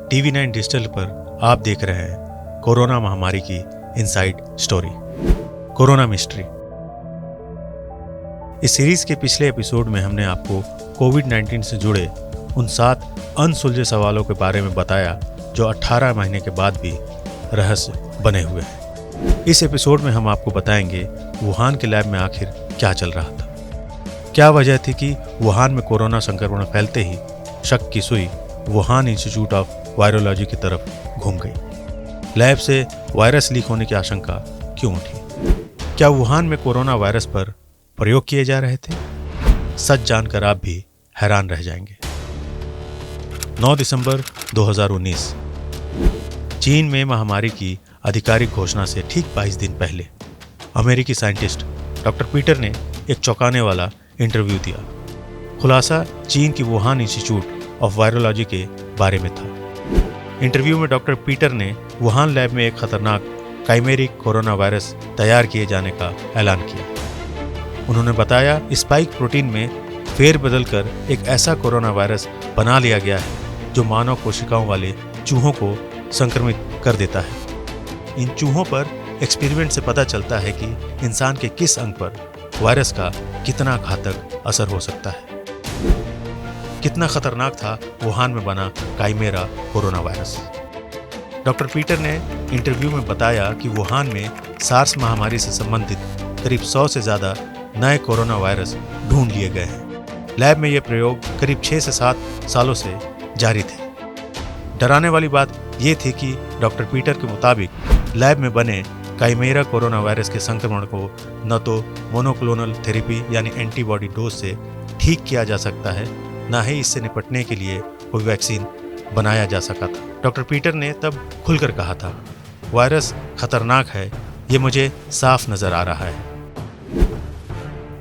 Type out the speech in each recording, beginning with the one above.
TV9 digital पर आप देख रहे हैं कोरोना महामारी की इनसाइड स्टोरी, कोरोना मिस्ट्री। इस सीरीज के पिछले एपिसोड में हमने आपको कोविड-19 से जुड़े उन 7 अनसुलझे सवालों के बारे में बताया जो 18 महीने के बाद भी रहस्य बने हुए हैं। इस एपिसोड में हम आपको बताएंगे वुहान के लैब में आखिर क्या चल रहा था, क्या वजह थी कि वुहान में कोरोना संक्रमण फैलते ही शक की सुई वुहान इंस्टीट्यूट ऑफ वायरोलॉजी की तरफ घूम गई। लैब से वायरस लीक होने की आशंका क्यों उठी? क्या वुहान में कोरोना वायरस पर प्रयोग किए जा रहे थे? सच जानकर आप भी हैरान रह जाएंगे। 9 दिसंबर 2019 चीन में महामारी की आधिकारिक घोषणा से ठीक 22 दिन पहले अमेरिकी साइंटिस्ट डॉक्टर पीटर ने एक चौंकाने वाला इंटरव्यू दिया। खुलासा चीन की वुहान इंस्टीट्यूट ऑफ वायरोलॉजी के बारे में था। इंटरव्यू में डॉक्टर पीटर ने वुहान लैब में एक खतरनाक काइमेरिक कोरोना वायरस तैयार किए जाने का ऐलान किया। उन्होंने बताया स्पाइक प्रोटीन में फेरबदल कर एक ऐसा कोरोना वायरस बना लिया गया है जो मानव कोशिकाओं वाले चूहों को संक्रमित कर देता है। इन चूहों पर एक्सपेरिमेंट से पता चलता है कि इंसान के किस अंग पर वायरस का कितना घातक असर हो सकता है। कितना खतरनाक था वुहान में बना chimera corona virus. Doctor Peter ने इंटरव्यू में बताया कि वुहान में सार्स महामारी से संबंधित करीब 100 से ज़्यादा नए कोरोना वायरस ढूंढ लिए गए हैं। लैब में ये प्रयोग करीब 6 से 7 सालों से जारी थे। डराने वाली बात ये थी कि डॉक्टर पीटर के मुताबिक लैब में बने काइमेरा कोरोना वायरस के संक्रमण को न तो मोनोक्लोनल थेरेपी यानी एंटीबॉडी डोज से ठीक किया जा सकता है, न ही इससे निपटने के लिए कोई वैक्सीन बनाया जा सका था। डॉक्टर पीटर ने तब खुलकर कहा था, वायरस खतरनाक है, ये मुझे साफ नजर आ रहा है।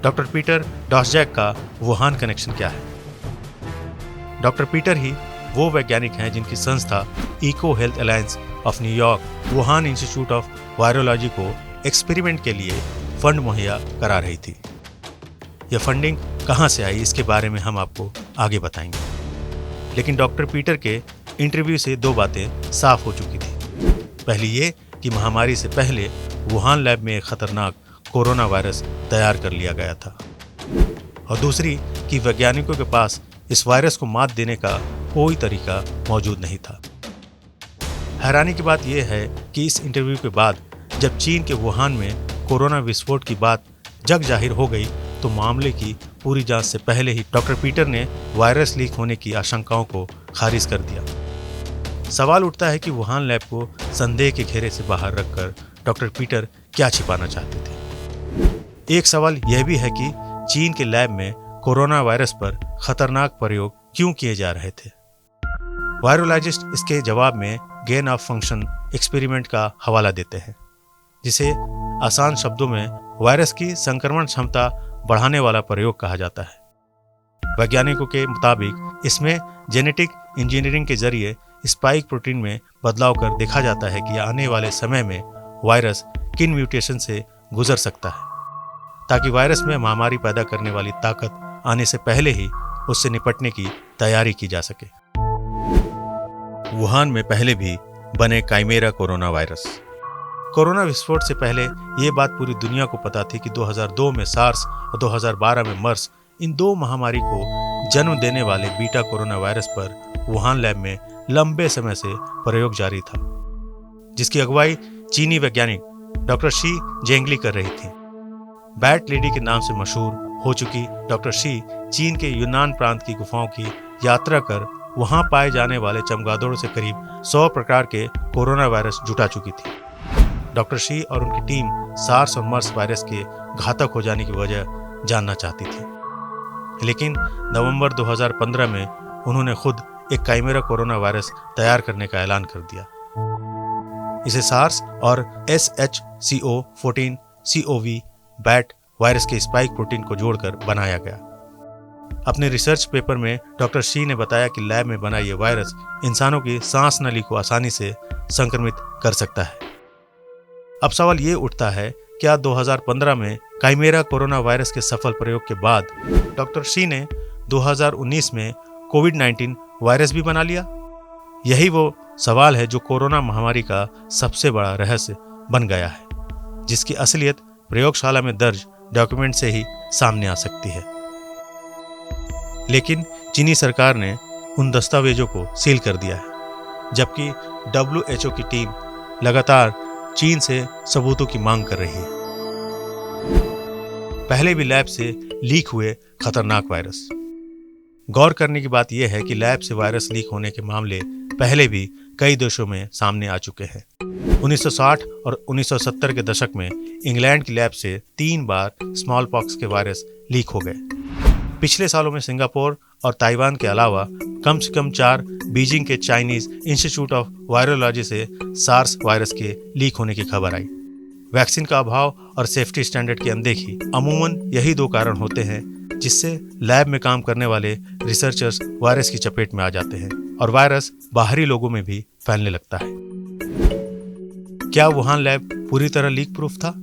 डॉक्टर पीटर डॉसजैक का वुहान कनेक्शन क्या है? डॉक्टर पीटर ही वो वैज्ञानिक हैं जिनकी संस्था Eco Health Alliance of New York Wuhan Institute of Virology को एक्सपेरिमेंट के लिए फंड मुहैया करा रही थी। यह फंडिंग कहाँ से आई, इसके बारे में हम आपको आगे बताएंगे। लेकिन डॉक्टर पीटर के इंटरव्यू से 2 बातें साफ हो चुकी थी। पहली ये कि महामारी से पहले वुहान लैब में एक खतरनाक कोरोना वायरस तैयार कर लिया गया था, और दूसरी कि वैज्ञानिकों के पास इस वायरस को मात देने का कोई तरीका मौजूद नहीं था। हैरानी की बात यह है कि इस इंटरव्यू के बाद जब चीन के वुहान में कोरोना विस्फोट की बात जग जाहिर हो गई तो मामले की पूरी जांच से पहले ही डॉक्टर पीटर ने वायरस लीक होने की आशंकाओं को खारिज कर दिया। सवाल उठता है कि वुहान लैब को संदेह के घेरे से बाहर रखकर डॉक्टर पीटर क्या छिपाना चाहते थे। एक सवाल यह भी है कि चीन के लैब में कोरोना वायरस पर खतरनाक प्रयोग क्यों किए जा रहे थे। वायरोलॉजिस्ट इसके जवाब में गेन ऑफ फंक्शन एक्सपेरिमेंट का हवाला देते हैं, जिसे आसान शब्दों में वायरस की संक्रमण क्षमता बढ़ाने वाला प्रयोग कहा जाता है। वैज्ञानिकों के मुताबिक इसमें जेनेटिक इंजीनियरिंग के जरिए स्पाइक प्रोटीन में बदलाव कर देखा जाता है कि आने वाले समय में वायरस किन म्यूटेशन से गुजर सकता है, ताकि वायरस में महामारी पैदा करने वाली ताकत आने से पहले ही उससे निपटने की तैयारी की जा सके। वुहान में पहले भी बने काइमेरा कोरोना वायरस। कोरोना विस्फोट से पहले ये बात पूरी दुनिया को पता थी कि 2002 में सार्स और 2012 में मर्स, इन 2 महामारी को जन्म देने वाले बीटा कोरोना वायरस पर वुहान लैब में लंबे समय से प्रयोग जारी था, जिसकी अगुवाई चीनी वैज्ञानिक डॉक्टर शी जेंगली कर रही थी। बैट लेडी के नाम से मशहूर हो चुकी डॉक्टर शी चीन के यूनान प्रांत की गुफाओं की यात्रा कर वहां पाए जाने वाले चमगादड़ों से करीब 100 प्रकार के कोरोना वायरस जुटा चुकी थी। डॉक्टर शी और उनकी टीम सार्स और मर्स वायरस के घातक हो जाने की वजह जानना चाहती थी, लेकिन नवंबर 2015 में उन्होंने खुद एक काइमेरा कोरोना वायरस तैयार करने का ऐलान कर दिया। इसे सार्स और SHCO14-CoV बैट वायरस के स्पाइक प्रोटीन को जोड़कर बनाया गया। अपने रिसर्च पेपर में डॉक्टर शी ने बताया कि लैब में बना यह वायरस इंसानों की सांस नली को आसानी से संक्रमित कर सकता है। अब सवाल ये उठता है, क्या 2015 में काइमेरा कोरोना वायरस के सफल प्रयोग के बाद डॉक्टर शी ने 2019 में कोविड-19 वायरस भी बना लिया? यही वो सवाल है जो कोरोना महामारी का सबसे बड़ा रहस्य बन गया है, जिसकी असलियत प्रयोगशाला में दर्ज डॉक्यूमेंट से ही सामने आ सकती है। लेकिन चीनी सरकार ने उन दस्तावेजों को सील कर दिया है, जबकि WHO की टीम लगातार चीन से सबूतों की मांग कर रही है। पहले भी लैब से लीक हुए खतरनाक वायरस। गौर करने की बात यह है कि लैब से वायरस लीक होने के मामले पहले भी कई देशों में सामने आ चुके हैं। 1960 और 1970 के दशक में इंग्लैंड की लैब से 3 बार स्मॉल पॉक्स के वायरस लीक हो गए। पिछले सालों में सिंगापुर और ताइवान के अलावा कम से कम 4 बीजिंग के चाइनीज इंस्टीट्यूट ऑफ वायरोलॉजी से सार्स वायरस के लीक होने की खबर आई। वैक्सीन का अभाव और सेफ्टी स्टैंडर्ड की अनदेखी, अमूमन यही 2 कारण होते हैं जिससे लैब में काम करने वाले रिसर्चर्स वायरस की चपेट में आ जाते हैं और वायरस बाहरी लोगों में भी फैलने लगता है। क्या वुहान लैब पूरी तरह लीक प्रूफ था?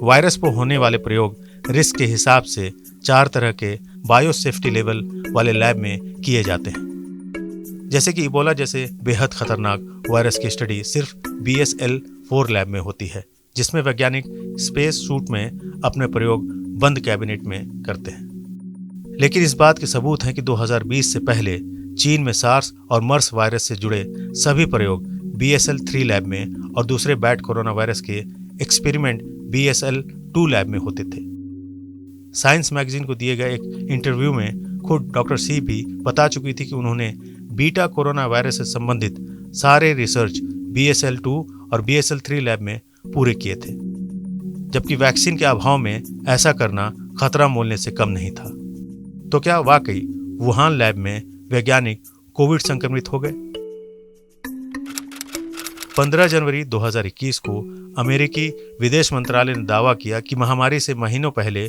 वायरस पर होने वाले प्रयोग रिस्क के हिसाब से 4 तरह के बायो सेफ्टी लेवल वाले लैब में किए जाते हैं। जैसे कि इबोला जैसे बेहद खतरनाक वायरस की स्टडी सिर्फ BSL-4 लैब में होती है, जिसमें वैज्ञानिक स्पेस सूट में अपने प्रयोग बंद कैबिनेट में करते हैं। लेकिन इस बात के सबूत हैं कि 2020 से पहले चीन में सार्स और मर्स वायरस से जुड़े सभी प्रयोग BSL-3 लैब में और दूसरे बैड कोरोना वायरस के एक्सपेरिमेंट BSL-2 लैब में होते थे। साइंस मैगजीन को दिए गए एक इंटरव्यू में खुद डॉक्टर सी भी बता चुकी थी कि उन्होंने बीटा कोरोना वायरस से संबंधित सारे रिसर्च BSL-2 और BSL-3 लैब में पूरे किए थे, जबकि वैक्सीन के अभाव में ऐसा करना खतरा मोलने से कम नहीं था। तो क्या वाकई वुहान लैब में वैज्ञानिक कोविड संक्रमित हो गए? 15 जनवरी 2021 को अमेरिकी विदेश मंत्रालय ने दावा किया कि महामारी से महीनों पहले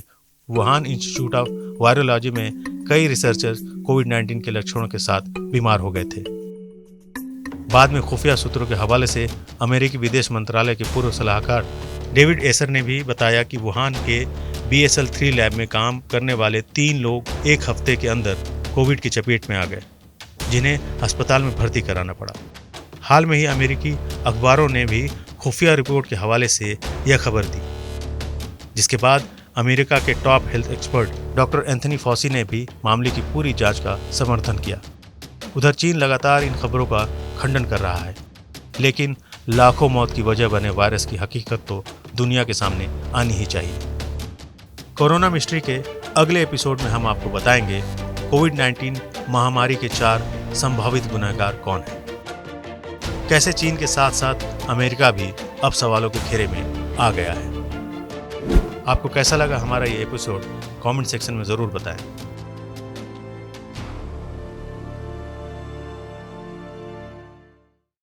वुहान इंस्टीट्यूट ऑफ वायरोलॉजी में कई रिसर्चर्स कोविड-19 के लक्षणों के साथ बीमार हो गए थे। बाद में खुफिया सूत्रों के हवाले से अमेरिकी विदेश मंत्रालय के पूर्व सलाहकार डेविड एसर ने भी बताया कि वुहान के BSL-3 लैब में काम करने वाले 3 लोग 1 हफ्ते के अंदर कोविड की चपेट में आ गए, जिन्हें अस्पताल में भर्ती कराना पड़ा। हाल में ही अमेरिकी अखबारों ने भी खुफिया रिपोर्ट के हवाले से यह खबर दी, जिसके बाद अमेरिका के top health expert doctor Anthony Fauci ने भी मामले की पूरी जांच का समर्थन किया। उधर चीन लगातार इन खबरों का खंडन कर रहा है, लेकिन लाखों मौत की वजह बने वायरस की हकीकत तो दुनिया के सामने आनी ही चाहिए। कोरोना मिस्ट्री के अगले एपिसोड में हम आपको बताएंगे कोविड-19 महामारी के 4 संभावित गुनहगार कौन हैं। कैसे चीन के साथ साथ अमेरिका भी अब सवालों के घेरे में आ गया है। आपको कैसा लगा हमारा ये एपिसोड? कमेंट सेक्शन में ज़रूर बताएं।